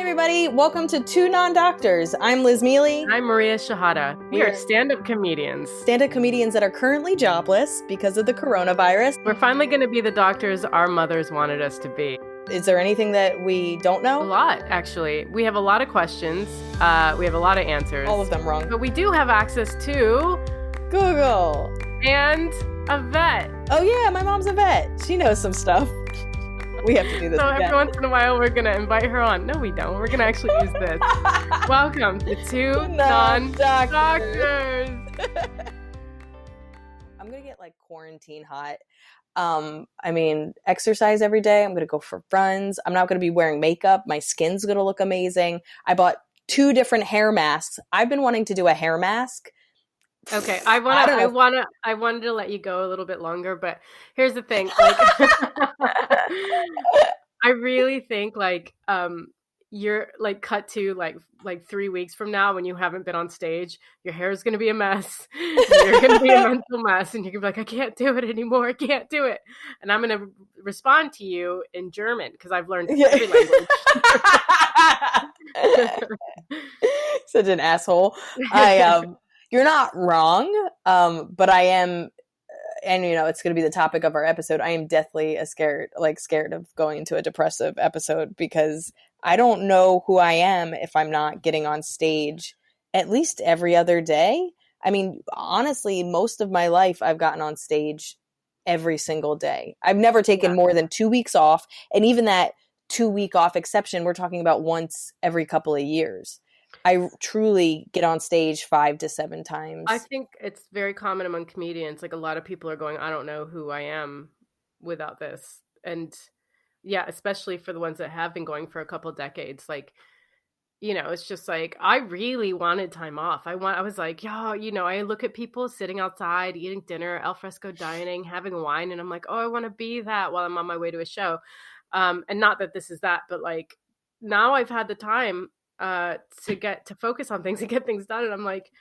everybody, welcome to Two Non-Doctors. I'm Liz Mealy. I'm Maria Shahada. We are stand-up comedians. Stand-up comedians that are currently jobless because of the coronavirus. We're finally going to be the doctors our mothers wanted us to be. Is there anything that we don't know? A lot, actually. We have a lot of questions. We have a lot of answers. All of them wrong. But we do have access to Google. And a vet. Oh yeah, my mom's a vet. She knows some stuff. We have to do this So again. every once in a while, we're going to invite her on. No, we don't. We're going to actually use this. Welcome to Two Non-Doctors. I'm going to get like quarantine hot. Exercise every day. I'm going to go for runs. I'm not going to be wearing makeup. My skin's going to look amazing. I bought 2 different hair masks. I've been wanting to do a hair mask. Okay, I wanted to let you go a little bit longer, but here's the thing. Like, I really think you're like cut to like 3 weeks from now when you haven't been on stage, your hair is going to be a mess. You're going to be a mental mess, and you're going to be like, I can't do it anymore. I can't do it. And I'm going to respond to you in German because I've learned every language. Such an asshole. You're not wrong, but I am, and it's going to be the topic of our episode. I am deathly scared of going into a depressive episode because I don't know who I am if I'm not getting on stage at least every other day. I mean, honestly, most of my life I've gotten on stage every single day. I've never taken more than 2 weeks off, and even that 2-week off exception, we're talking about once every couple of years. I truly get on stage 5 to 7 times. I think it's very common among comedians. Like, a lot of people are going, I don't know who I am without this. And yeah, especially for the ones that have been going for a couple of decades. Like, it's just like, I really wanted time off. I was like, I look at people sitting outside, eating dinner, al fresco dining, having wine. And I'm like, oh, I want to be that while I'm on my way to a show. And not that this is that, but like, now I've had the time to get to focus on things and get things done, and I'm like,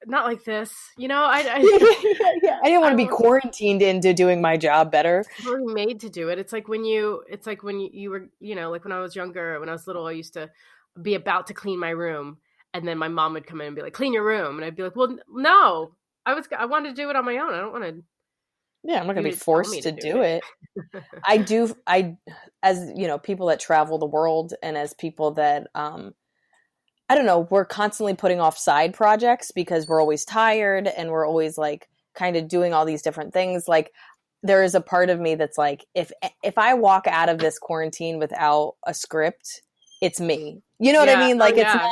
not like this, I didn't want to be quarantined into doing my job better. I'm already made to do it. It's like when you were, like when I was younger, when I was little, I used to be about to clean my room, and then my mom would come in and be like, clean your room, and I'd be like, well, no, I wanted to do it on my own. I don't want to. Yeah, I'm not going to be forced to do it. As people that travel the world, and as people that, I don't know, we're constantly putting off side projects because we're always tired and we're always like kind of doing all these different things. Like, there is a part of me that's like, if I walk out of this quarantine without a script, it's me. You know what I mean? Like, it's not.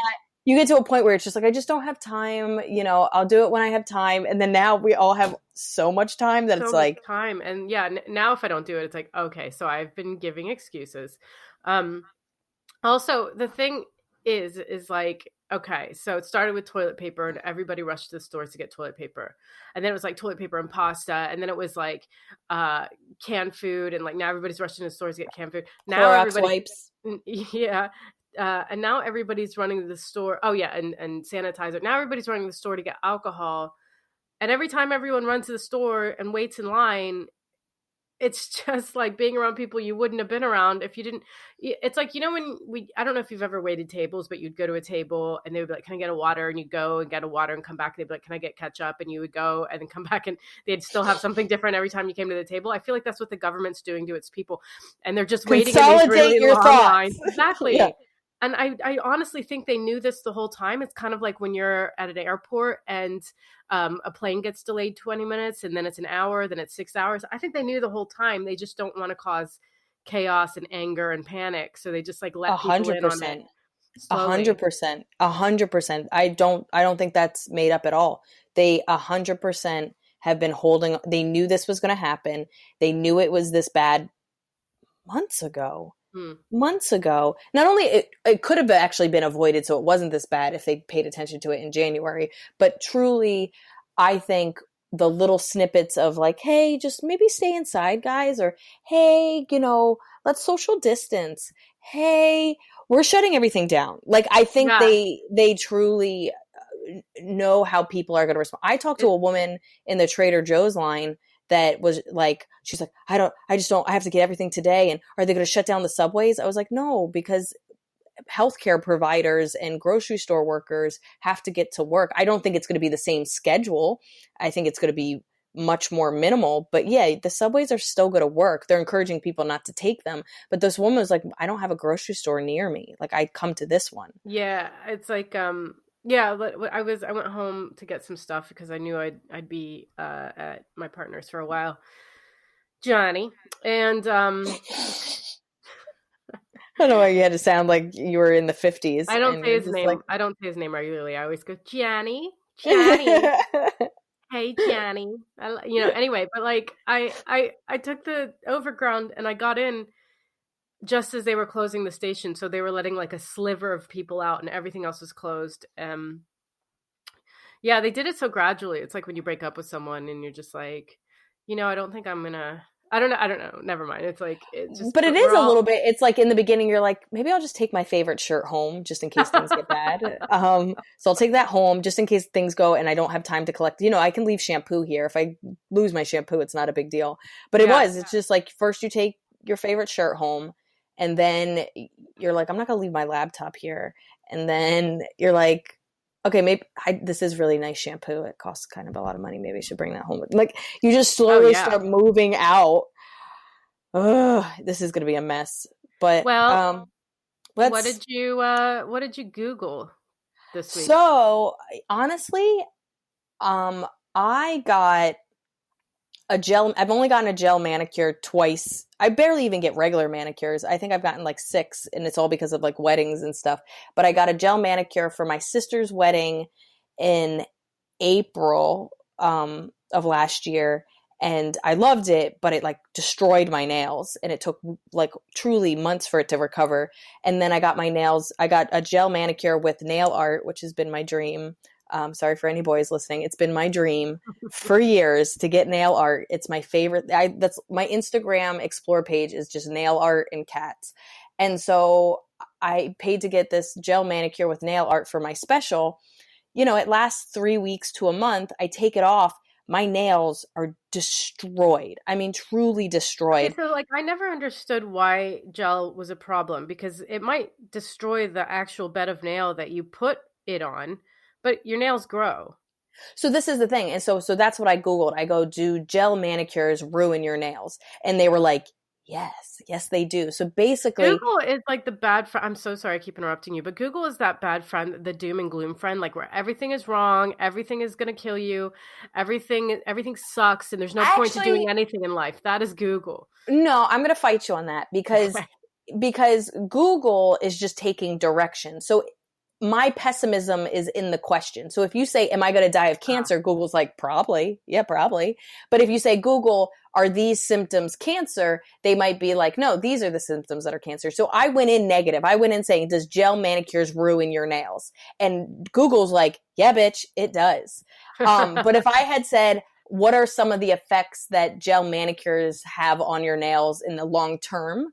You get to a point where it's just like, I just don't have time. I'll do it when I have time. And then now we all have so much time that it's like time. And now if I don't do it, it's like, okay, so I've been giving excuses. Also, the thing is like, okay, so it started with toilet paper and everybody rushed to the stores to get toilet paper. And then it was like toilet paper and pasta. And then it was like canned food. And like now everybody's rushing to the stores to get canned food. Now Clorox wipes. Yeah. And now everybody's running to the store. Oh yeah, and sanitizer. Now everybody's running to the store to get alcohol. And every time everyone runs to the store and waits in line, it's just like being around people you wouldn't have been around if you didn't. It's like, I don't know if you've ever waited tables, but you'd go to a table and they would be like, can I get a water? And you'd go and get a water and come back. And they'd be like, can I get ketchup? And you would go and then come back and they'd still have something different every time you came to the table. I feel like that's what the government's doing to its people. And they're just waiting in these really long lines. Exactly. Yeah. And I honestly think they knew this the whole time. It's kind of like when you're at an airport and a plane gets delayed 20 minutes and then it's an hour, then it's 6 hours. I think they knew the whole time. They just don't want to cause chaos and anger and panic. So they just like let people in on it. 100%. 100%. I don't think that's made up at all. They 100% have been holding. They knew this was going to happen. They knew it was this bad months ago. Months ago. Not only it could have actually been avoided so it wasn't this bad if they paid attention to it in January, but truly I think the little snippets of like, hey, just maybe stay inside, guys, or hey, let's social distance. Hey, we're shutting everything down. Like, I think they truly know how people are going to respond. I talked to a woman in the Trader Joe's line that was like, she's like, I have to get everything today. And are they going to shut down the subways? I was like, no, because healthcare providers and grocery store workers have to get to work. I don't think it's going to be the same schedule. I think it's going to be much more minimal, but yeah, the subways are still going to work. They're encouraging people not to take them. But this woman was like, I don't have a grocery store near me. Like, I come to this one. Yeah, it's like yeah, I went home to get some stuff because I knew I'd be at my partner's for a while, Johnny, and I don't know why you had to sound like you were in the 50s I don't and say you're his just like, name. I don't say his name regularly. I always go Johnny, Johnny. Hey Johnny. Anyway, but like I took the overground and I got in just as they were closing the station, so they were letting like a sliver of people out and everything else was closed. Yeah, they did it so gradually. It's like when you break up with someone and you're just like, I don't think I'm gonna. I don't know. Never mind. It's like it's just. but it We're is a all. little bit, it's like in the beginning, you're like, maybe I'll just take my favorite shirt home just in case things get bad. So I'll take that home just in case things go and I don't have time to collect. I can leave shampoo here. If I lose my shampoo, it's not a big deal. But Yeah. it's just like, first you take your favorite shirt home and then you're like, I'm not going to leave my laptop here. And then you're like, okay, maybe this is really nice shampoo. It costs kind of a lot of money. Maybe I should bring that home. Like, you just Oh slowly yeah. start moving out. Oh, this is going to be a mess. But Well, what let's. did you Google this week? So honestly, I got a gel. I've only gotten a gel manicure twice. I barely even get regular manicures. I think I've gotten like 6, and it's all because of like weddings and stuff. But I got a gel manicure for my sister's wedding in April of last year, and I loved it, but it like destroyed my nails, and it took like truly months for it to recover. And then I got a gel manicure with nail art, which has been my dream. Sorry for any boys listening. It's been my dream for years to get nail art. It's my favorite. That's my Instagram explore page is just nail art and cats. And so I paid to get this gel manicure with nail art for my special. It lasts 3 weeks to a month. I take it off. My nails are destroyed. I mean, truly destroyed. Okay, so like I never understood why gel was a problem because it might destroy the actual bed of nail that you put it on, but your nails grow. So this is the thing. And so that's what I Googled. I go, do gel manicures ruin your nails? And they were like, yes, they do. So basically, Google is like the bad friend. I'm so sorry I keep interrupting you, but Google is that bad friend, the doom and gloom friend, like where everything is wrong, everything is going to kill you, everything sucks, and there's no point to doing actually, anything in life. That is Google. no, I'm going to fight you on that because Google is just taking direction. So my pessimism is in the question. So if you say, am I going to die of cancer? Google's like, probably. Yeah, probably. But if you say, Google, are these symptoms cancer? They might be like, no, these are the symptoms that are cancer. So I went in negative. I went in saying, does gel manicures ruin your nails? And Google's like, yeah, bitch, it does. But if I had said, what are some of the effects that gel manicures have on your nails in the long term?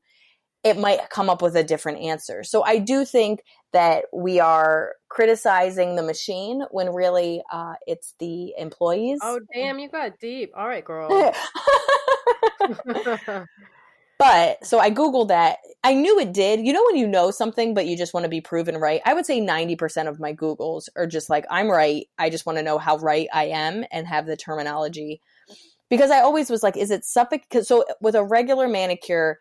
It might come up with a different answer. So I do think that we are criticizing the machine when really it's the employees. Oh, damn, you got deep. All right, girl. But so I Googled that. I knew it did. When you know something, but you just want to be proven right. I would say 90% of my Googles are just like, I'm right. I just want to know how right I am and have the terminology. Because I always was like, is it suffocating? So with a regular manicure,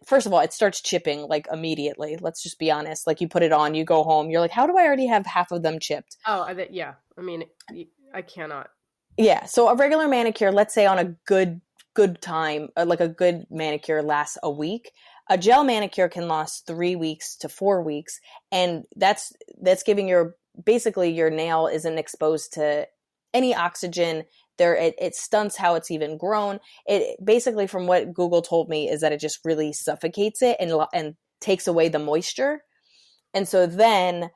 first of all, it starts chipping like immediately. Let's just be honest. Like you put it on, you go home, you're like, how do I already have half of them chipped? Oh, yeah. I mean, I cannot. Yeah. So a regular manicure, let's say on a good time, like a good manicure lasts a week. A gel manicure can last 3 weeks to 4 weeks. And that's giving basically your nail isn't exposed to any oxygen. It stunts how it's even grown. It basically, from what Google told me, is that it just really suffocates it and takes away the moisture. And so then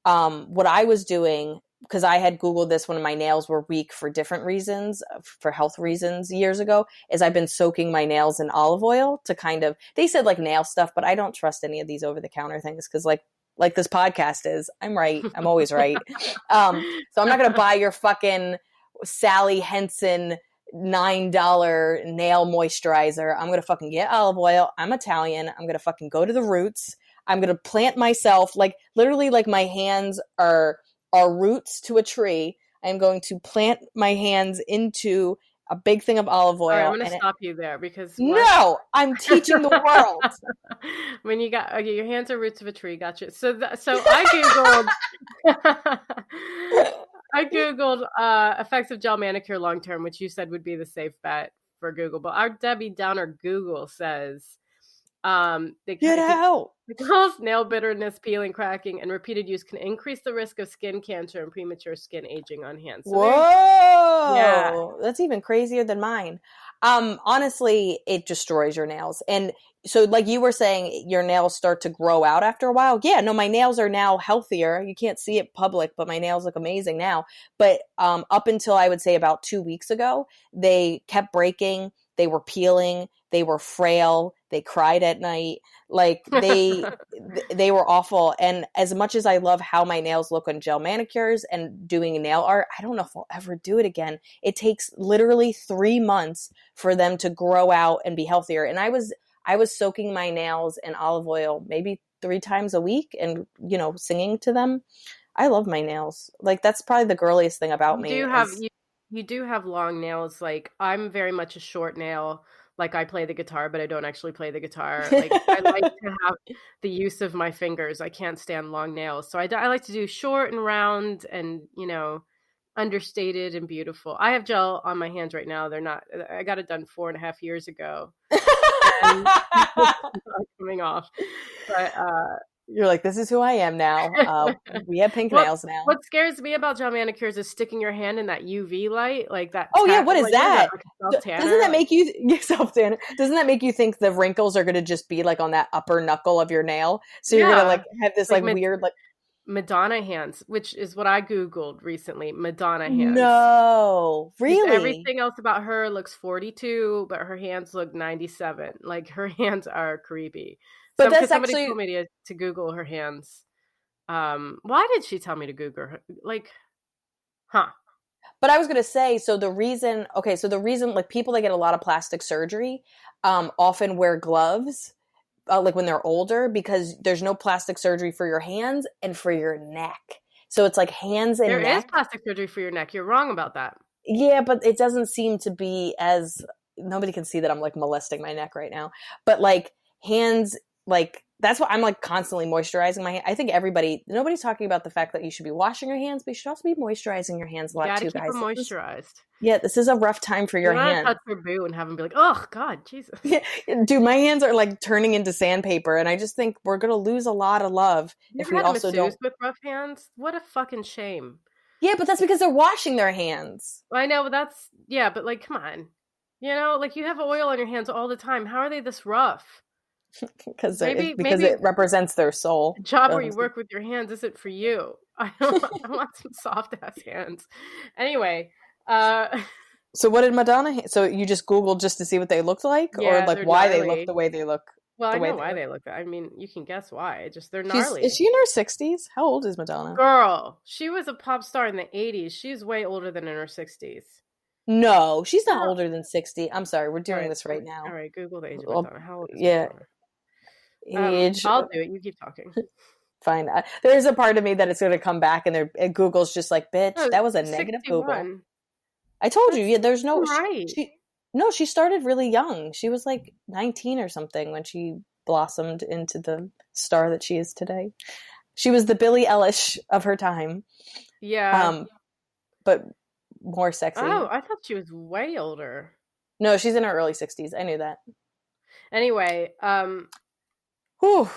what I was doing, because I had Googled this when my nails were weak for different reasons, for health reasons years ago, is I've been soaking my nails in olive oil to kind of, they said like nail stuff, but I don't trust any of these over-the-counter things because like this podcast is, I'm right. I'm always right. So I'm not going to buy your fucking Sally Henson $9 nail moisturizer. I'm going to fucking get olive oil. I'm Italian. I'm going to fucking go to the roots. I'm going to plant myself, like literally like my hands are roots to a tree. I'm going to plant my hands into a big thing of olive All right, I'm oil. going to And stop you there because what? no, I'm teaching the world. When you got okay, your hands are roots of a tree. Gotcha. So I googled I googled effects of gel manicure long term, which you said would be the safe bet for Google. But our Debbie Downer Google says Get out. because nail bitterness, peeling, cracking, and repeated use can increase the risk of skin cancer and premature skin aging on hands. So yeah. Whoa, that's even crazier than mine. Honestly, it destroys your nails. And so like you were saying, your nails start to grow out after a while. Yeah, no, my nails are now healthier. You can't see it public, but my nails look amazing now. But up until I would say about 2 weeks ago, they kept breaking. They were peeling. They were frail. They cried at night. Like they were awful. And as much as I love how my nails look on gel manicures and doing nail art, I don't know if I'll ever do it again. It takes literally 3 months for them to grow out and be healthier. And I was soaking my nails in olive oil maybe 3 times a week and, singing to them. I love my nails. Like that's probably the girliest thing about me. You do have long nails. Like I'm very much a short nail. Like I play the guitar, but I don't actually play the guitar. Like I like to have the use of my fingers. I can't stand long nails. So I like to do short and round and, understated and beautiful. I have gel on my hands right now. I got it done 4.5 years ago. And it's not coming off. But you're like, this is who I am now. We have pink nails now. What scares me about gel manicures is sticking your hand in that UV light, like that. Oh yeah, what is that? Doesn't that make you self-tanner? Doesn't that make you think the wrinkles are going to just be like on that upper knuckle of your nail? So you're gonna like have this like weird like Madonna hands, which is what I googled recently. Madonna hands. No, really. Everything else about her looks 42, but her hands look 97. Like her hands are creepy. But that's somebody actually told me to Google her hands. Why did she tell me to Google her? Like, huh? But I was going to say, so the reason like people that get a lot of plastic surgery, often wear gloves, like when they're older, because there's no plastic surgery for your hands and for your neck. So it's like hands and neck. There is plastic surgery for your neck. You're wrong about that. Yeah, but it doesn't seem to be as, nobody can see that I'm like molesting my neck right now, but like hands, like that's why I'm like constantly moisturizing my hand. I think nobody's talking about the fact that you should be washing your hands, but you should also be moisturizing your hands a lot too, guys. Keep them moisturized. This is a rough time for your hands. Touch your boo and have them be like, oh God, Jesus. Yeah, dude, my hands are like turning into sandpaper, and I just think we're gonna lose a lot of love if we also don't. With rough hands, what a fucking shame. Yeah, but that's because they're washing their hands. I know, but but like, come on, like you have oil on your hands all the time. How are they this rough? because it represents their soul. The job where you work with your hands isn't for you. I want some soft ass hands. Anyway, so what did Madonna? So you just Googled just to see what they looked like, or like why they look the way they look? Well, I know why they look. I mean, you can guess why. They're gnarly. Is she in her 60s? How old is Madonna? Girl, she was a pop star in the 80s. She's way older than in her 60s. No, she's not older than 60. I'm sorry, we're doing this right now. All right, Google the age of Madonna. How old is Madonna? Age. I'll do it. You keep talking. Fine. There's a part of me that it's going to come back, and Google's just like, bitch, that was a negative 61. Google. I told you, yeah. There's no right. She started really young. She was like 19 or something when she blossomed into the star that she is today. She was the Billie Eilish of her time. Yeah. But more sexy. Oh, I thought she was way older. No, she's in her early 60s. I knew that. Anyway, whew.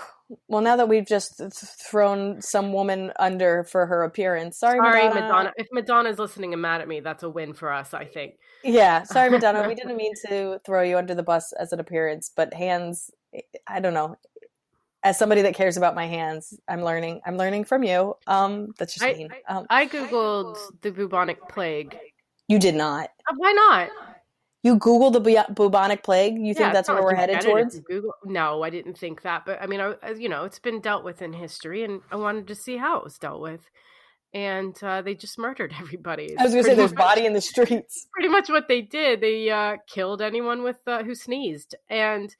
Well, now that we've just thrown some woman under for her appearance. Sorry, Madonna. If Madonna's listening and mad at me, that's a win for us, I think. Yeah. Sorry, Madonna. We didn't mean to throw you under the bus as an appearance, but hands, I don't know. As somebody that cares about my hands, I'm learning from you. That's just mean. I Googled the bubonic plague. You did not. Why not? You Googled the bubonic plague? You think that's where we're headed towards? No, I didn't think that. But I mean, it's been dealt with in history, and I wanted to see how it was dealt with. And they just murdered everybody. I was going to say there's body in the streets. Pretty much what they did. They killed anyone with who sneezed. And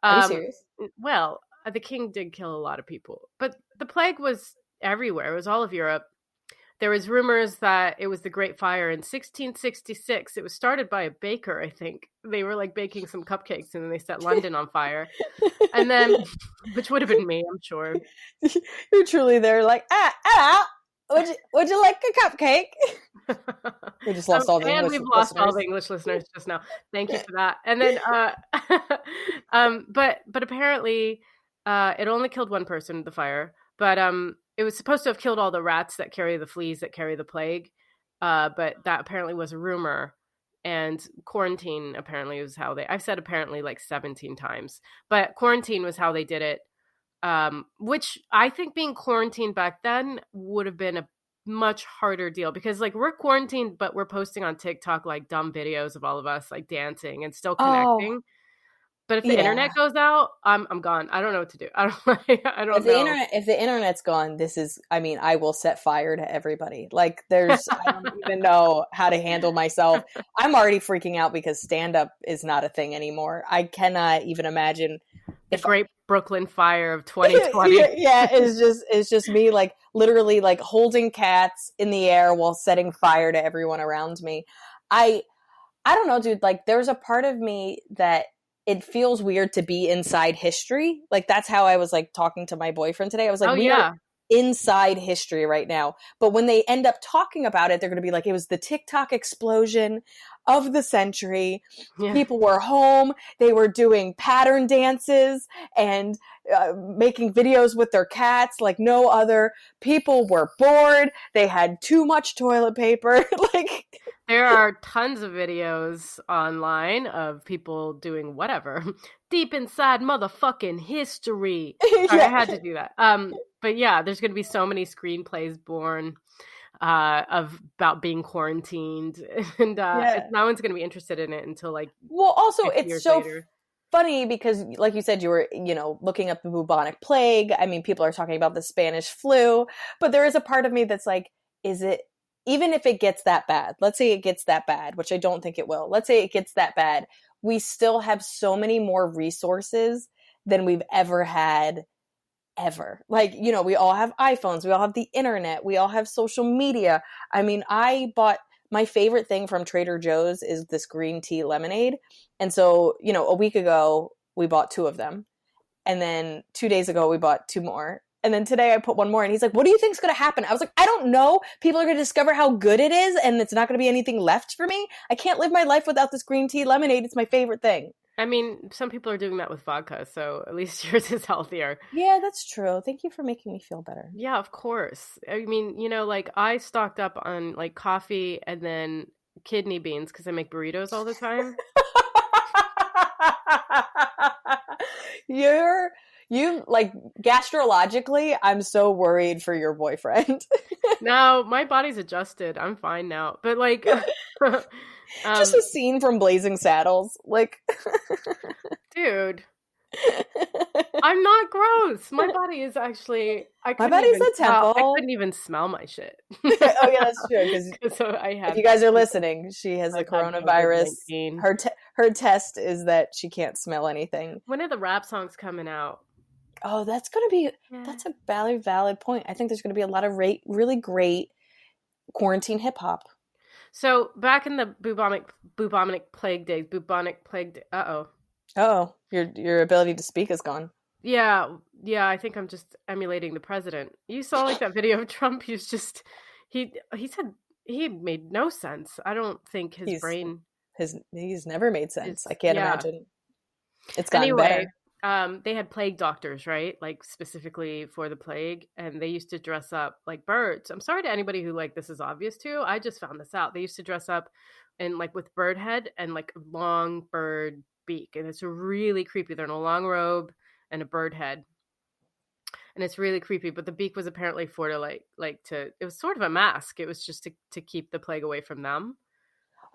are you serious? Well, the king did kill a lot of people, but the plague was everywhere. It was all of Europe. There was rumors that it was the Great Fire in 1666. It was started by a baker, I think. They were like baking some cupcakes and then they set London on fire. And then, which would have been me, I'm sure. You're truly there, like, would you like a cupcake? We just lost all the and English we've lost listeners. all the English listeners just now. Thank you for that. And then, but apparently, it only killed one person, the fire. But it was supposed to have killed all the rats that carry the fleas that carry the plague. But that apparently was a rumor. And quarantine apparently was how I've said apparently like 17 times, but quarantine was how they did it. Which I think being quarantined back then would have been a much harder deal, because like we're quarantined, but we're posting on TikTok like dumb videos of all of us like dancing and still connecting. But if the internet goes out, I'm gone. I don't know what to do. I don't know. If the internet's gone, I will set fire to everybody. Like I don't even know how to handle myself. I'm already freaking out because stand-up is not a thing anymore. I cannot even imagine the great Brooklyn fire of 2020. Yeah, it's just me like literally like holding cats in the air while setting fire to everyone around me. I don't know, dude. Like there's a part of me that it feels weird to be inside history. Like that's how I was like talking to my boyfriend today. I was like, we are inside history right now. But when they end up talking about it, they're going to be like, it was the TikTok explosion of the century. Yeah. People were home. They were doing pattern dances and making videos with their cats like no other. People were bored. They had too much toilet paper. Like there are tons of videos online of people doing whatever deep inside motherfucking history. Sorry, I had to do that. But yeah, there's going to be so many screenplays born about being quarantined, and no one's going to be interested in it until like. Well, also it's so funny because, like you said, you were looking up the bubonic plague. I mean, people are talking about the Spanish flu, but there is a part of me that's like, is it? Even if it gets that bad, let's say it gets that bad, which I don't think it will. Let's say it gets that bad. We still have so many more resources than we've ever had, ever. Like, we all have iPhones. We all have the internet. We all have social media. I mean, I bought my favorite thing from Trader Joe's is this green tea lemonade. And so, a week ago, we bought 2 of them. And then 2 days ago, we bought 2 more. And then today I put 1 more and he's like, what do you think's going to happen? I was like, I don't know. People are going to discover how good it is and it's not going to be anything left for me. I can't live my life without this green tea lemonade. It's my favorite thing. I mean, some people are doing that with vodka, so at least yours is healthier. Yeah, that's true. Thank you for making me feel better. Yeah, of course. I mean, like I stocked up on like coffee and then kidney beans because I make burritos all the time. You like gastrologically, I'm so worried for your boyfriend. No, my body's adjusted. I'm fine now. But like just a scene from Blazing Saddles. Like dude. I'm not gross. My body is actually my body's a temple. I couldn't even smell my shit. Oh yeah, that's true. Because if you guys are listening, she has the coronavirus. Her test is that she can't smell anything. When are the rap songs coming out? Oh, that's a valid point. I think there's going to be a lot of really great quarantine hip hop. So back in the bubonic plague days, Oh, your ability to speak is gone. Yeah, I think I'm just emulating the president. You saw like that video of Trump. He said he made no sense. I don't think his brain. He's never made sense. I can't imagine. It's gotten better. They had plague doctors, right? Like specifically for the plague, and they used to dress up like birds. I'm sorry to anybody who like this is obvious to. I just found this out. They used to dress up and like with bird head and like a long bird beak, and it's really creepy. They're in a long robe and a bird head, and it's really creepy. But the beak was apparently for to it was sort of a mask. It was just to keep the plague away from them.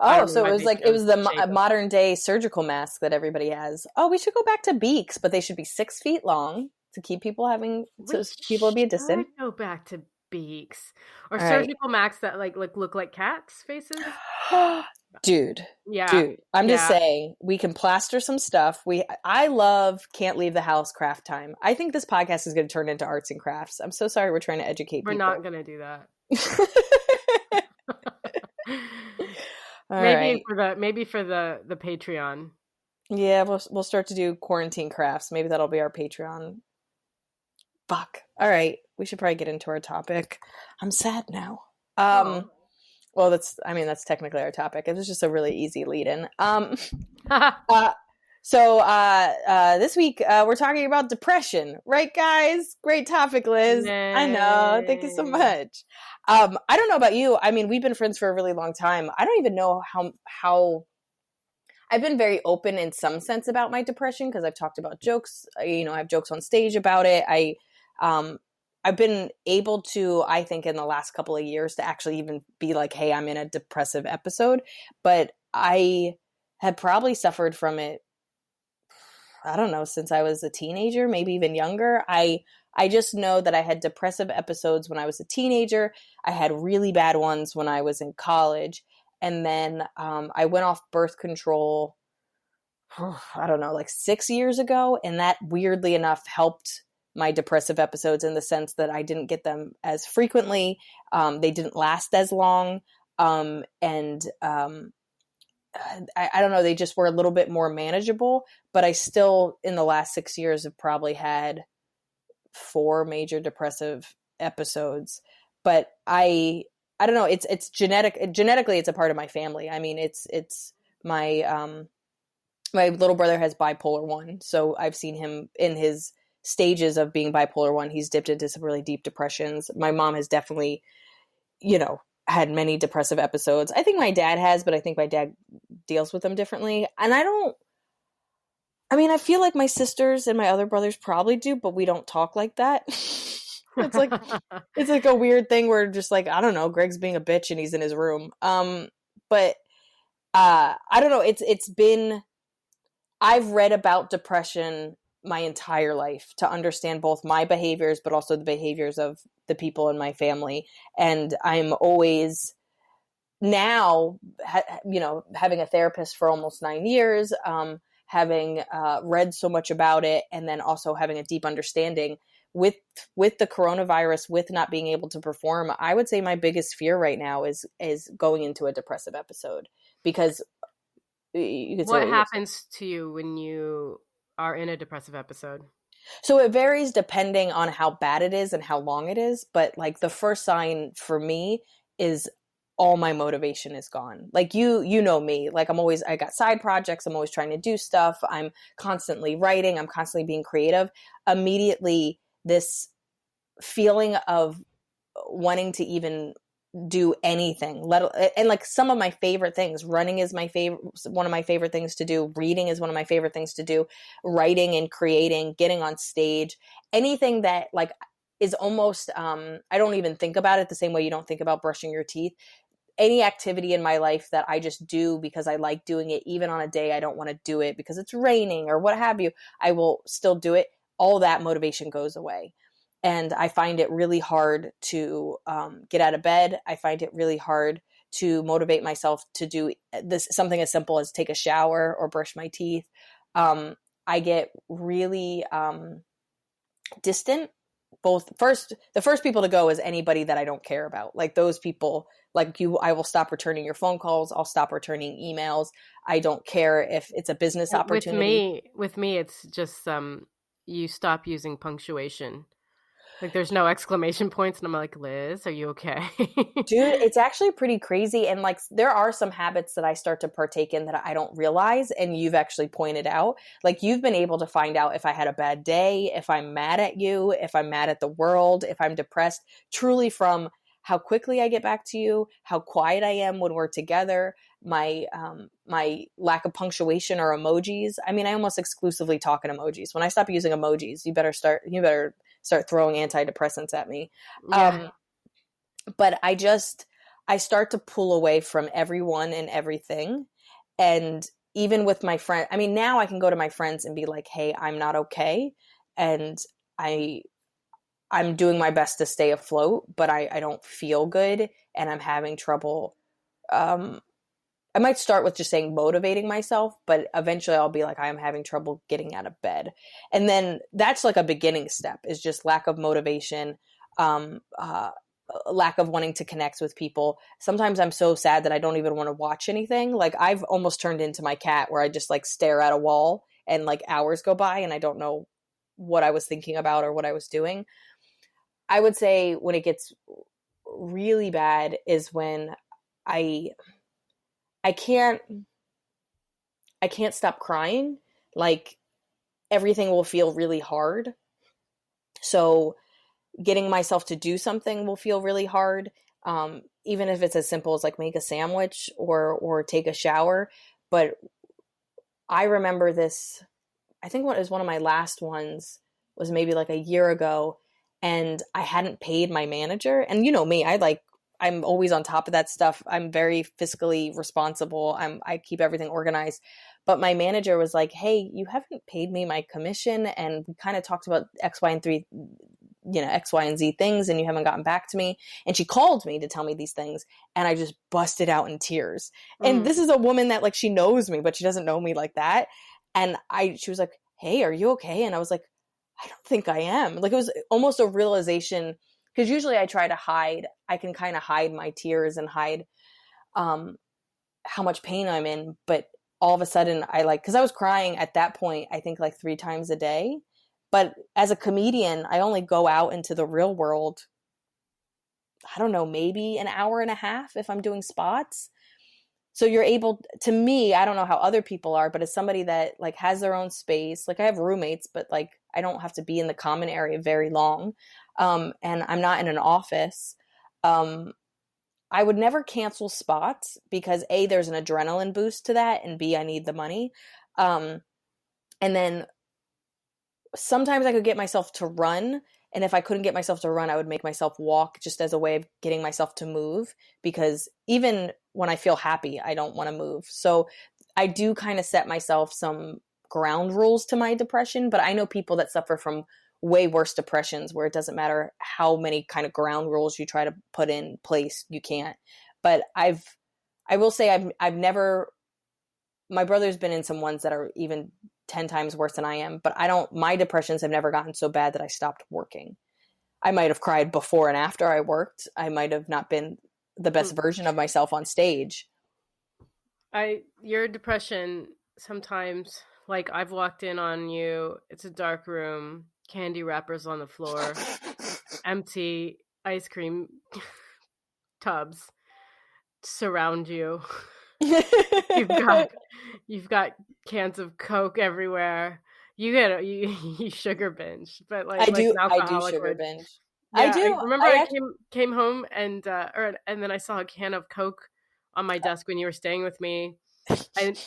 Oh, so it was the modern day surgical mask that everybody has. Oh, we should go back to beaks, but they should be 6 feet long to keep people be distant. Go back to beaks or surgical masks that like look like cats' faces. Dude, Yeah. dude, I'm just Yeah. saying we can plaster some stuff. I love can't leave the house craft time. I think this podcast is going to turn into arts and crafts. I'm so sorry we're trying to educate We're not people. going to do that. All right. Maybe for the Patreon. Yeah, we'll start to do quarantine crafts. Maybe that'll be our Patreon. Fuck. All right. We should probably get into our topic. I'm sad now. Oh. Well, that's technically our topic. It was just a really easy lead in. Uh, this week we're talking about depression, right, guys? Great topic, Liz. I know. Thank you so Yay. much. I don't know about you. I mean, we've been friends for a really long time. I don't even know how I've been very open in some sense about my depression because I've talked about jokes. I have jokes on stage about it. Um, I've been able to, I think, in the last couple of years to actually even be like, hey, I'm in a depressive episode. But I had probably suffered from it, I don't know, since I was a teenager, maybe even younger. I just know that I had depressive episodes when I was a teenager. I had really bad ones when I was in college. And then I went off birth control, I don't know, like 6 years ago. And that weirdly enough helped my depressive episodes in the sense that I didn't get them as frequently. They didn't last as long. And I don't know, they just were a little bit more manageable. But I still, in the last 6 years, have probably had 4 major depressive episodes. But I don't know, it's genetically it's a part of my family. I mean, it's my my little brother has bipolar 1, so I've seen him in his stages of being bipolar 1. He's dipped into some really deep depressions. My mom has definitely, had many depressive episodes. I think my dad has, but I think my dad deals with them differently. And I feel like my sisters and my other brothers probably do, but we don't talk like that. It's like a weird thing where just like, I don't know, Greg's being a bitch and he's in his room. But I don't know, it's been, I've read about depression my entire life to understand both my behaviors but also the behaviors of the people in my family. And I'm always now, having a therapist for almost 9 years, having read so much about it, and then also having a deep understanding with the coronavirus, with not being able to perform. I would say my biggest fear right now is going into a depressive episode, because you could say What what you're saying. happens to you when you are in a depressive episode? So it varies depending on how bad it is and how long it is. But like the first sign for me is all my motivation is gone. Like you know me, like I got side projects. I'm always trying to do stuff. I'm constantly writing. I'm constantly being creative. Immediately this feeling of wanting to even do anything, and like some of my favorite things, running is one of my favorite things to do, reading is one of my favorite things to do, writing and creating, getting on stage, anything that like is almost I don't even think about it the same way you don't think about brushing your teeth. Any activity in my life that I just do because I like doing it, even on a day I don't want to do it because it's raining or what have you, I will still do it. All that motivation goes away. And I find it really hard to get out of bed. I find it really hard to motivate myself to do this, something as simple as take a shower or brush my teeth. I get really distant. The first people to go is anybody that I don't care about. Like those people, like you, I will stop returning your phone calls. I'll stop returning emails. I don't care if it's a business opportunity. With me, it's just you stop using punctuation. Like there's no exclamation points, and I'm like, Liz, are you okay? Dude, it's actually pretty crazy. And like, there are some habits that I start to partake in that I don't realize. And you've actually pointed out, like, you've been able to find out if I had a bad day, if I'm mad at you, if I'm mad at the world, if I'm depressed, truly from how quickly I get back to you, how quiet I am when we're together, my lack of punctuation or emojis. I mean, I almost exclusively talk in emojis. When I stop using emojis, you better start throwing antidepressants at me. Yeah. But I start to pull away from everyone and everything. And even with my friend, I mean, now I can go to my friends and be like, hey, I'm not okay. And I'm doing my best to stay afloat, but I don't feel good, and I'm having trouble I might start with just saying motivating myself, but eventually I'll be like, I am having trouble getting out of bed. And then that's like a beginning step, is just lack of motivation, um, uh, lack of wanting to connect with people. Sometimes I'm so sad that I don't even want to watch anything. Like I've almost turned into my cat where I just like stare at a wall and like hours go by and I don't know what I was thinking about or what I was doing. I would say when it gets really bad is when I I can't I can't stop crying. Like everything will feel really hard. So getting myself to do something will feel really hard. Even if it's as simple as like make a sandwich or take a shower. But I remember this, I think what was one of my last ones was maybe like a year ago, and I hadn't paid my manager. And you know me, I'm always on top of that stuff. I'm very fiscally responsible. I keep everything organized. But my manager was like, "Hey, you haven't paid me my commission, and we kind of talked about X, Y, and three, X, Y, and Z things, and you haven't gotten back to me." And she called me to tell me these things, and I just busted out in tears. And Mm. this is a woman that like she knows me, but she doesn't know me like that. And she was like, "Hey, are you okay?" And I was like, "I don't think I am." Like it was almost a realization, because usually I try to hide. I can kind of hide my tears and hide um, how much pain I'm in. But all of a sudden, because I was crying at that point, I think like 3 times a day. But as a comedian, I only go out into the real world, I don't know, maybe an hour and a half if I'm doing spots. So you're able to me, I don't know how other people are, but as somebody that like has their own space, like I have roommates, but like I don't have to be in the common area very long. And I'm not in an office. Um, I would never cancel spots because A, there's an adrenaline boost to that, and B, I need the money. Um, and then sometimes I could get myself to run. And if I couldn't get myself to run, I would make myself walk just as a way of getting myself to move, because even when I feel happy, I don't want to move. So I do kind of set myself some ground rules to my depression, but I know people that suffer from way worse depressions where it doesn't matter how many kind of ground rules you try to put in place, you can't. But I will say I've never, my brother's been in some ones that are even 10 times worse than I am, but my depressions have never gotten so bad that I stopped working. I might have cried before and after I worked. I might have not been the best version of myself on stage. Your depression sometimes, like I've walked in on you, it's a dark room, candy wrappers on the floor, empty ice cream tubs surround you. You've got you've got cans of Coke everywhere. You sugar binge, but like an I do alcoholic sugar would. binge. I Yeah, I do. remember I came home and then I saw a can of Coke on my desk when you were staying with me,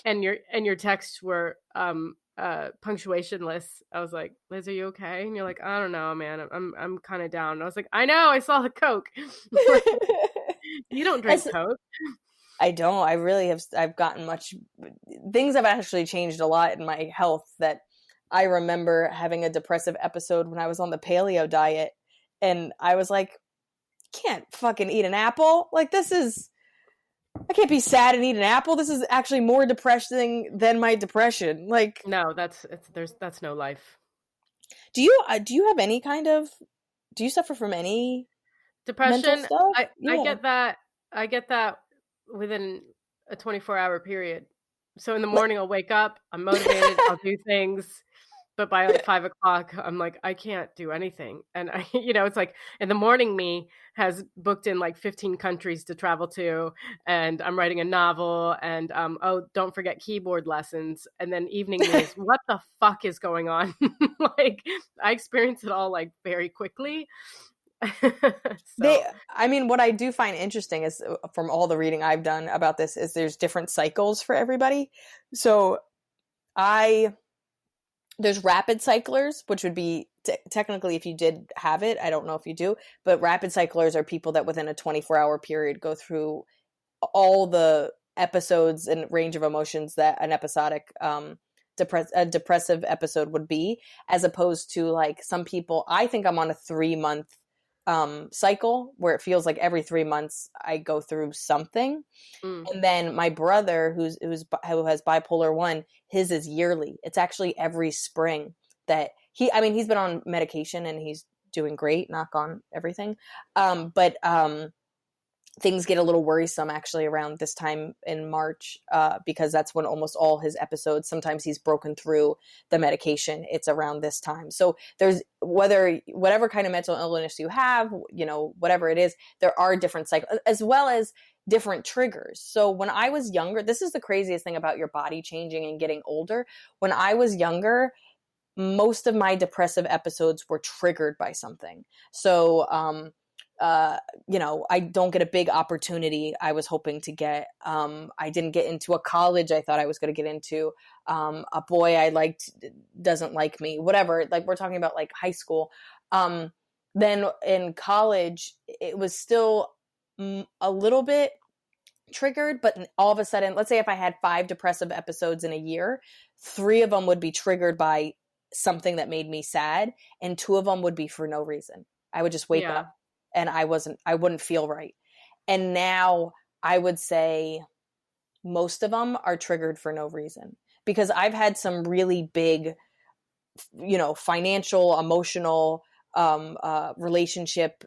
and your texts were punctuationless. I was like, "Liz, are you okay?" And you're like, "I don't know, man. I'm kind of down." And I was like, "I know. I saw the Coke." You don't drink Coke. I don't. I really have. I've gotten much. Things have actually changed a lot in my health. That I remember having a depressive episode when I was on the paleo diet, and I was like, "Can't fucking eat an apple. Like this is. I can't be sad and eat an apple. This is actually more depressing than my depression." Like, No, that's no life. do you have any kind of? Do you suffer from any mental Depression, stuff? I Yeah. get that within a 24-hour period. So in the morning, I'll wake up, I'm motivated, I'll do things, but by like 5 o'clock, I'm like, I can't do anything. And it's like in the morning, me has booked in like 15 countries to travel to, and I'm writing a novel, and oh, don't forget keyboard lessons. And then evening me is, what the fuck is going on? Like I experience it all like very quickly. So What I do find interesting is from all the reading I've done about this is there's different cycles for everybody. So there's rapid cyclers, which would be technically if you did have it, I don't know if you do, but rapid cyclers are people that within a 24-hour period go through all the episodes and range of emotions that an episodic a depressive episode would be, as opposed to like some people, I think I'm on a 3-month cycle where it feels like every 3 months I go through something. Mm. And then my brother, who has bipolar one, his is yearly. It's actually every spring that he's been on medication and he's doing great, knock on everything. But things get a little worrisome actually around this time in March, because that's when almost all his episodes, sometimes he's broken through the medication. It's around this time. So there's, whatever kind of mental illness you have, whatever it is, there are different cycles as well as different triggers. So when I was younger, this is the craziest thing about your body changing and getting older. When I was younger, most of my depressive episodes were triggered by something. So, I don't get a big opportunity I was hoping to get. I didn't get into a college I thought I was going to get into. A boy I liked doesn't like me, whatever. Like, we're talking about like high school. Then in college, it was still a little bit triggered, but all of a sudden, let's say if I had 5 depressive episodes in a year, 3 of them would be triggered by something that made me sad, and 2 of them would be for no reason. I would just wake Yeah. up and I wouldn't feel right. And now I would say most of them are triggered for no reason, because I've had some really big, financial, emotional, relationship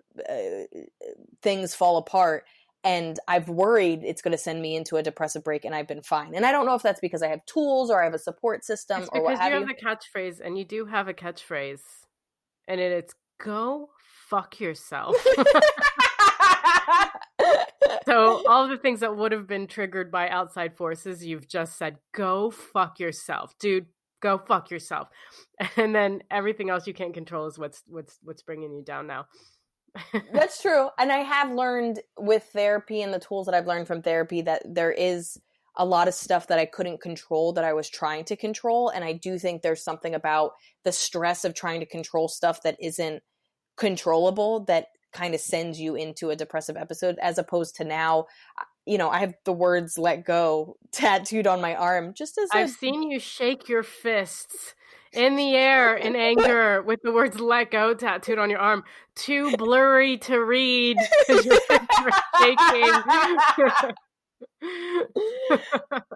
things fall apart. And I've worried it's going to send me into a depressive break, and I've been fine. And I don't know if that's because I have tools or I have a support system It's or what because have you you. have the catchphrase, and you do have a catchphrase, and it's go fuck yourself. So all the things that would have been triggered by outside forces, you've just said, go fuck yourself, dude. Go fuck yourself. And then everything else you can't control is what's bringing you down now. That's true. And I have learned with therapy and the tools that I've learned from therapy that there is a lot of stuff that I couldn't control that I was trying to control. And I do think there's something about the stress of trying to control stuff that isn't controllable that kind of sends you into a depressive episode, as opposed to now, I have the words "let go" tattooed on my arm, just as I've seen you shake your fists in the air in anger with the words "let go" tattooed on your arm. Too blurry to read because your fists are shaking.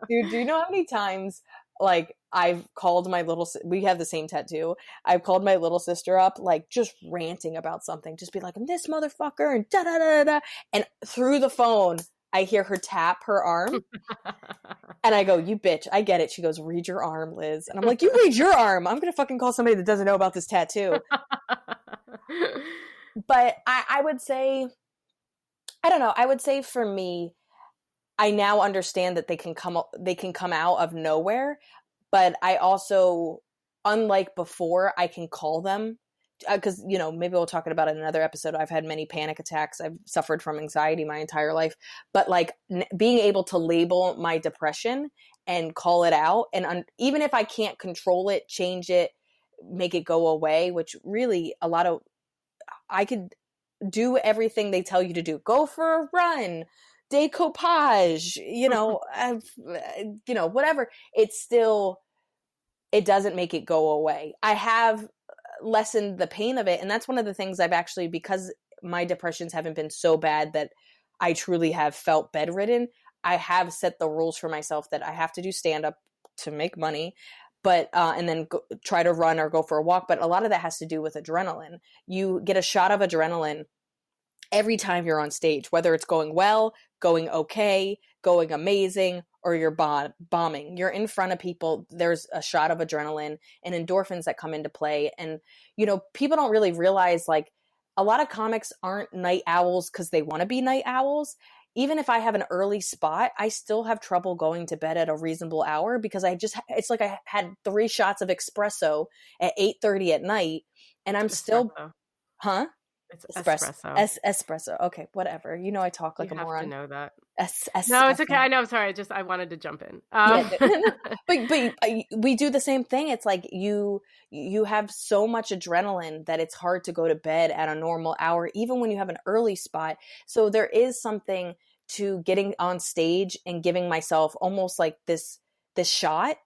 Dude, do you know how many times, like, I've called we have the same tattoo. I've called my little sister up, like, just ranting about something, just be like, "I'm this motherfucker," and da da da da. And through the phone, I hear her tap her arm, and I go, "You bitch, I get it." She goes, "Read your arm, Liz." And I'm like, "You read your arm. I'm gonna fucking call somebody that doesn't know about this tattoo." But I would say, I don't know. I would say for me, I now understand that they can come out of nowhere, but I also, unlike before, I can call them, because maybe we'll talk about it in another episode. I've had many panic attacks. I've suffered from anxiety my entire life, but like being able to label my depression and call it out, and even if I can't control it, change it, make it go away, which really I could do everything they tell you to do. Go for a run, decoupage, whatever. It doesn't make it go away. I have lessened the pain of it. And that's one of the things I've actually, because my depressions haven't been so bad that I truly have felt bedridden, I have set the rules for myself that I have to do stand up to make money, but and then try to run or go for a walk. But a lot of that has to do with adrenaline. You get a shot of adrenaline every time you're on stage, whether it's going well, going okay, going amazing, or you're bombing. You're in front of people, there's a shot of adrenaline and endorphins that come into play. And, people don't really realize, like, a lot of comics aren't night owls because they want to be night owls. Even if I have an early spot, I still have trouble going to bed at a reasonable hour, because it's like I had 3 shots of espresso at 8:30 at night, and I'm still, Espresso. huh? It's Espresso. espresso. Espresso. Okay, whatever. I talk like You a have to moron. know that. Es No, it's okay. I know. I'm sorry. I wanted to jump in. Yeah, but we do the same thing. It's like you have so much adrenaline that it's hard to go to bed at a normal hour, even when you have an early spot. So there is something to getting on stage and giving myself almost like this shot.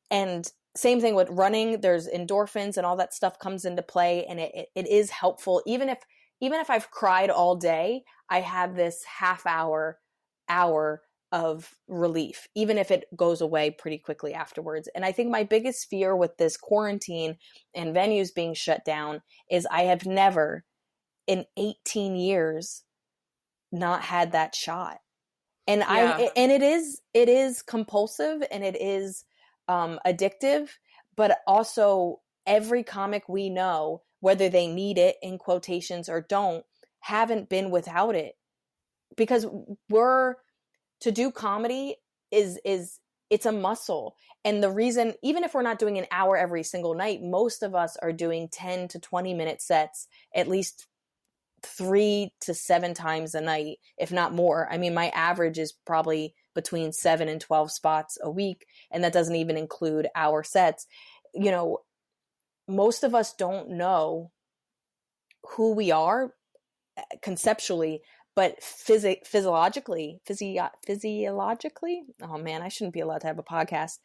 And same thing with running. There's endorphins and all that stuff comes into play, and it is helpful, even if even if I've cried all day, I have this half hour of relief, even if it goes away pretty quickly afterwards. And I think my biggest fear with this quarantine and venues being shut down is I have never in 18 years not had that shot. And Yeah. it is compulsive and it is addictive, but also every comic we know, whether they need it in quotations or don't, haven't been without it, because to do comedy is it's a muscle. And the reason, even if we're not doing an hour every single night, most of us are doing 10 to 20-minute sets at least 3 to 7 times a night, if not more. I mean, my average is probably between 7 and 12 spots a week, and that doesn't even include hour sets. You know, most of us don't know who we are conceptually, but physiologically, oh man, I shouldn't be allowed to have a podcast.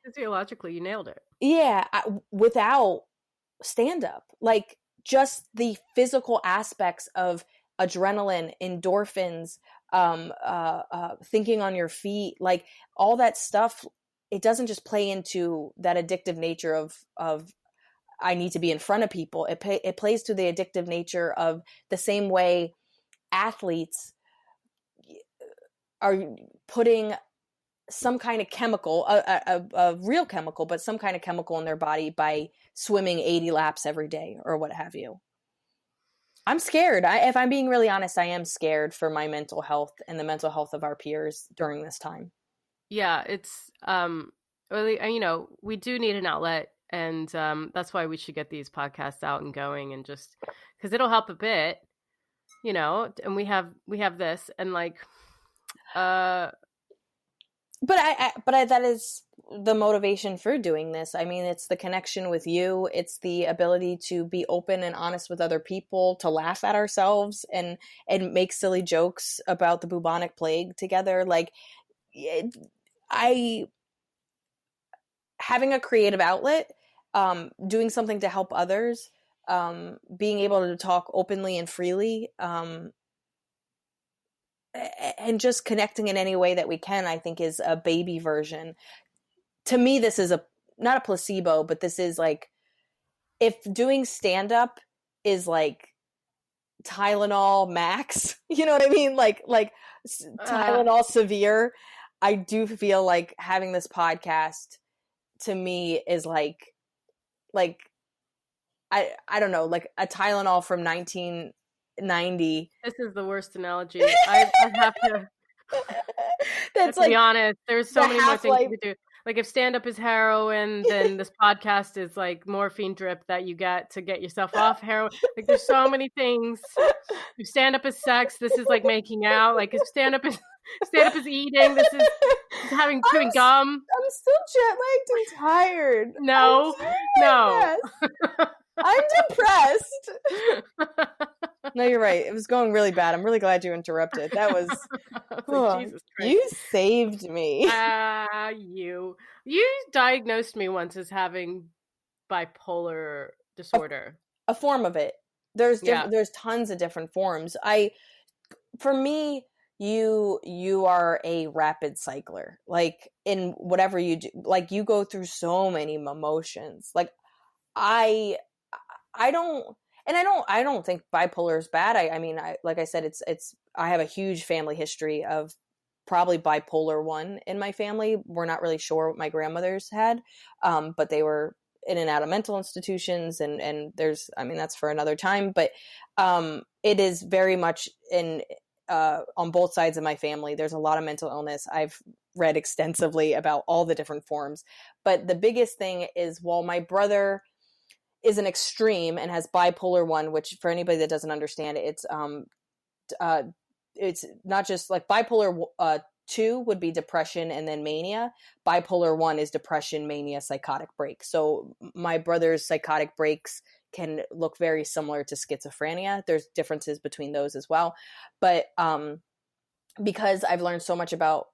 Physiologically, you nailed it. Yeah, without stand up, like just the physical aspects of adrenaline, endorphins, thinking on your feet, like all that stuff, it doesn't just play into that addictive nature of I need to be in front of people. It plays to the addictive nature of the same way athletes are putting some kind of chemical, a real chemical, but some kind of chemical in their body by swimming 80 laps every day or what have you. I'm scared. If I'm being really honest, I am scared for my mental health and the mental health of our peers during this time. Yeah, it's really, you know, we do need an outlet, and that's why we should get these podcasts out and going, and just because it'll help a bit, you know. And we have this, and like, but I that is the motivation for doing this. I mean, it's the connection with you. It's the ability to be open and honest with other people, to laugh at ourselves and make silly jokes about the bubonic plague together. Like, having a creative outlet, doing something to help others, being able to talk openly and freely, and just connecting in any way that we can, I think is a baby version. To me, this is not a placebo, but this is like, if doing stand up is like Tylenol max, you know what I mean? Like Tylenol severe. I do feel like having this podcast to me is like I don't know, like a Tylenol from 1990. this is the worst analogy. I have to. That's To be like honest, there's so the many more things half-life. you could do. Like if stand up is heroin, then this podcast is like morphine drip that you get to get yourself off heroin. Like there's so many things. If stand up is sex, this is like making out. Like if stand up is eating, this is having chewing gum. I'm still jet-lagged and tired. No, no. I'm depressed. No, you're right. It was going really bad. I'm really glad you interrupted. That was like, Jesus Christ. You saved me. You diagnosed me once as having bipolar disorder. A form of it. There's tons of different forms. For me, you are a rapid cycler. Like in whatever you do, like you go through so many emotions. Like I don't think bipolar is bad. I mean, like I said, I have a huge family history of probably bipolar 1 in my family. We're not really sure what my grandmothers had, but they were in and out of mental institutions, and there's, I mean, that's for another time. But it is very much on both sides of my family. There's a lot of mental illness. I've read extensively about all the different forms, but the biggest thing is, while my brother is an extreme and has bipolar 1, which for anybody that doesn't understand, it's not just like bipolar 2 would be depression and then mania. Bipolar 1 is depression, mania, psychotic break. So my brother's psychotic breaks can look very similar to schizophrenia. There's differences between those as well. But because I've learned so much about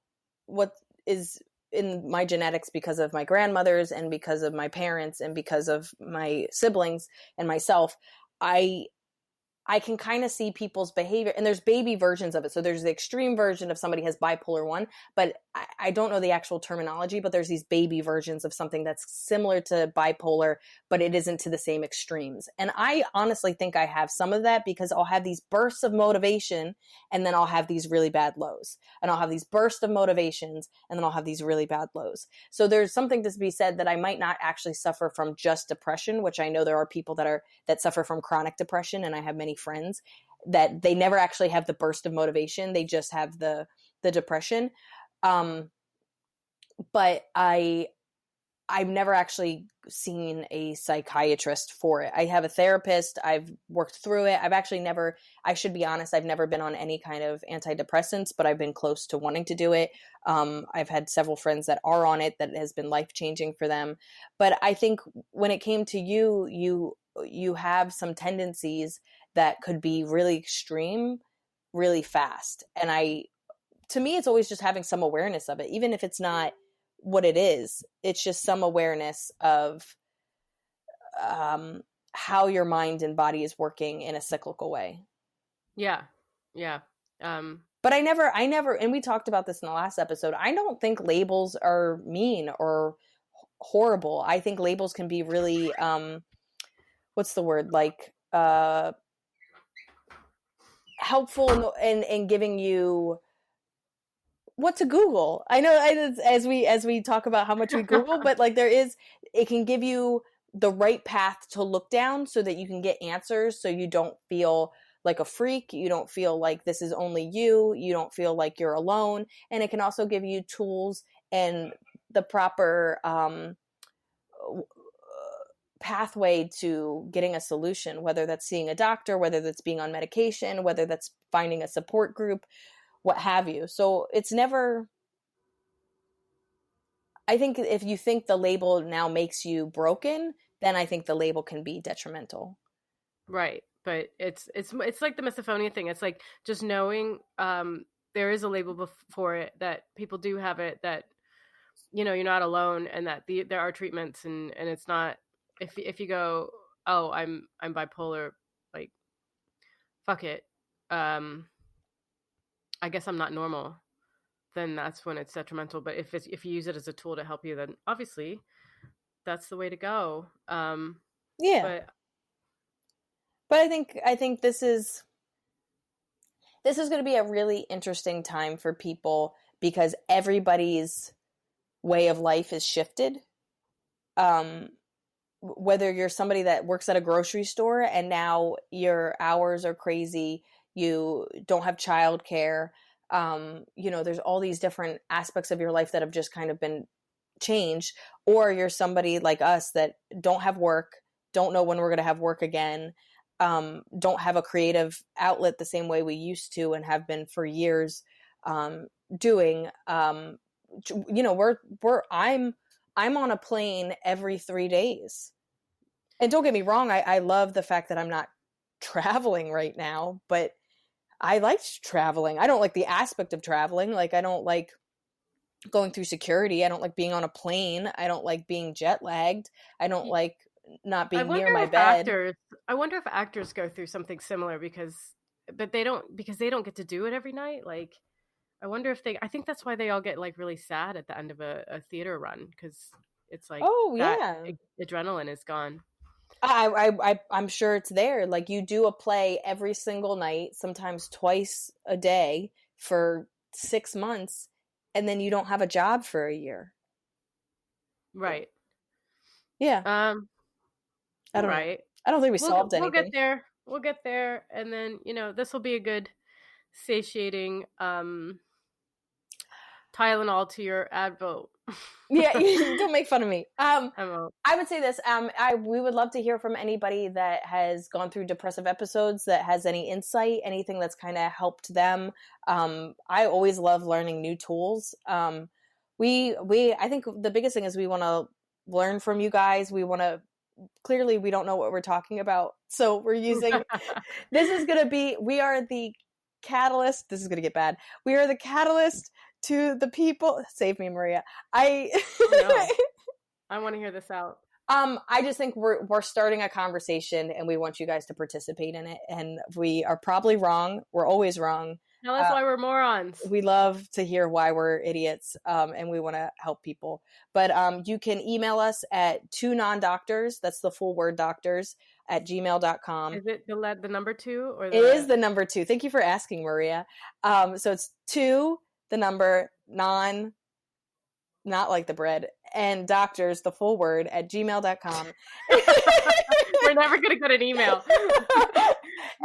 what is in my genetics because of my grandmothers and because of my parents and because of my siblings and myself, I I can kind of see people's behavior, and there's baby versions of it. So there's the extreme version of somebody has bipolar 1, but I don't know the actual terminology, but there's these baby versions of something that's similar to bipolar, but it isn't to the same extremes. And I honestly think I have some of that, because I'll have these bursts of motivation, and then I'll have these really bad lows. And I'll have these bursts of motivations, and then I'll have these really bad lows. So there's something to be said that I might not actually suffer from just depression, which I know there are people that suffer from chronic depression, and I have many friends that they never actually have the burst of motivation. They just have the depression. But I've never actually seen a psychiatrist for it. I have a therapist. I've worked through it. I should be honest, I've never been on any kind of antidepressants, but I've been close to wanting to do it. I've had several friends that are on it that has been life-changing for them. But I think when it came to you have some tendencies that could be really extreme, really fast. And to me, it's always just having some awareness of it, even if it's not what it is. It's just some awareness of how your mind and body is working in a cyclical way. Yeah. But I never, and we talked about this in the last episode, I don't think labels are mean or horrible. I think labels can be really, what's the word? Like, helpful in giving you what to Google. I know as we talk about how much we Google, but like it can give you the right path to look down so that you can get answers, so you don't feel like a freak. You don't feel like this is only you. You don't feel like you're alone. And it can also give you tools and the proper pathway to getting a solution, whether that's seeing a doctor, whether that's being on medication, whether that's finding a support group, what have you. So it's never, I think if you think the label now makes you broken, then I think the label can be detrimental. Right. But it's like the misophonia thing. It's like just knowing there is a label for it, that people do have it, that, you know, you're not alone, and that there are treatments, and it's not, if you go, oh, I'm bipolar, like, fuck it, I guess I'm not normal, then that's when it's detrimental. But if you use it as a tool to help you, then obviously that's the way to go. Yeah. But I think this is going to be a really interesting time for people, because everybody's way of life is shifted. Whether you're somebody that works at a grocery store and now your hours are crazy, you don't have childcare, you know, there's all these different aspects of your life that have just kind of been changed, or you're somebody like us that don't have work, don't know when we're going to have work again, don't have a creative outlet the same way we used to and have been for years doing. You know, I'm on a plane every 3 days. And don't get me wrong, I love the fact that I'm not traveling right now, but I liked traveling. I don't like the aspect of traveling. Like, I don't like going through security. I don't like being on a plane. I don't like being jet lagged. I don't like not being near my bed. I wonder if actors go through something similar, because they don't get to do it every night. Like, I wonder if I think that's why they all get like really sad at the end of a theater run, because it's like, oh that yeah, adrenaline is gone. I'm sure it's there. Like, you do a play every single night, sometimes twice a day for 6 months, and then you don't have a job for a year. Right. Yeah. I don't know. I don't think we solved anything. We'll get there. And then, you know, this will be a good satiating Tylenol to your Advil. Yeah, don't make fun of me. I won't. I would say this. We would love to hear from anybody that has gone through depressive episodes, that has any insight, anything that's kind of helped them. I always love learning new tools. I think the biggest thing is we want to learn from you guys. Clearly we don't know what we're talking about, so we're using, we are the catalyst. This is going to get bad. We are the catalyst to the people. Save me, Maria. No. I want to hear this out. I just think we're starting a conversation and we want you guys to participate in it. And we are probably wrong. We're always wrong. Tell us why we're morons. We love to hear why we're idiots, and we want to help people. But you can email us at 2nondoctors, that's the full word doctors, at gmail.com. Is it the number 2? Or It is the number 2. Thank you for asking, Maria. So it's 2, the number, non, not like the bread, and doctors, the full word, at gmail.com. We're never going to get an email.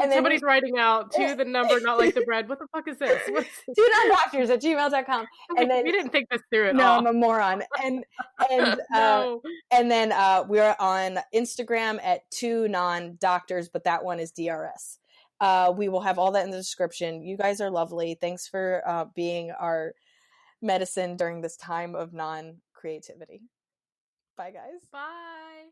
And somebody's writing out to the number, not like the bread. What the fuck is this? 2nondoctors at gmail.com. And then we didn't think this through at no, all. I'm a moron. And No. and then we're on Instagram at 2nondoctors, but that one is DRS. We will have all that in the description. You guys are lovely. Thanks for being our medicine during this time of non-creativity. Bye, guys. Bye.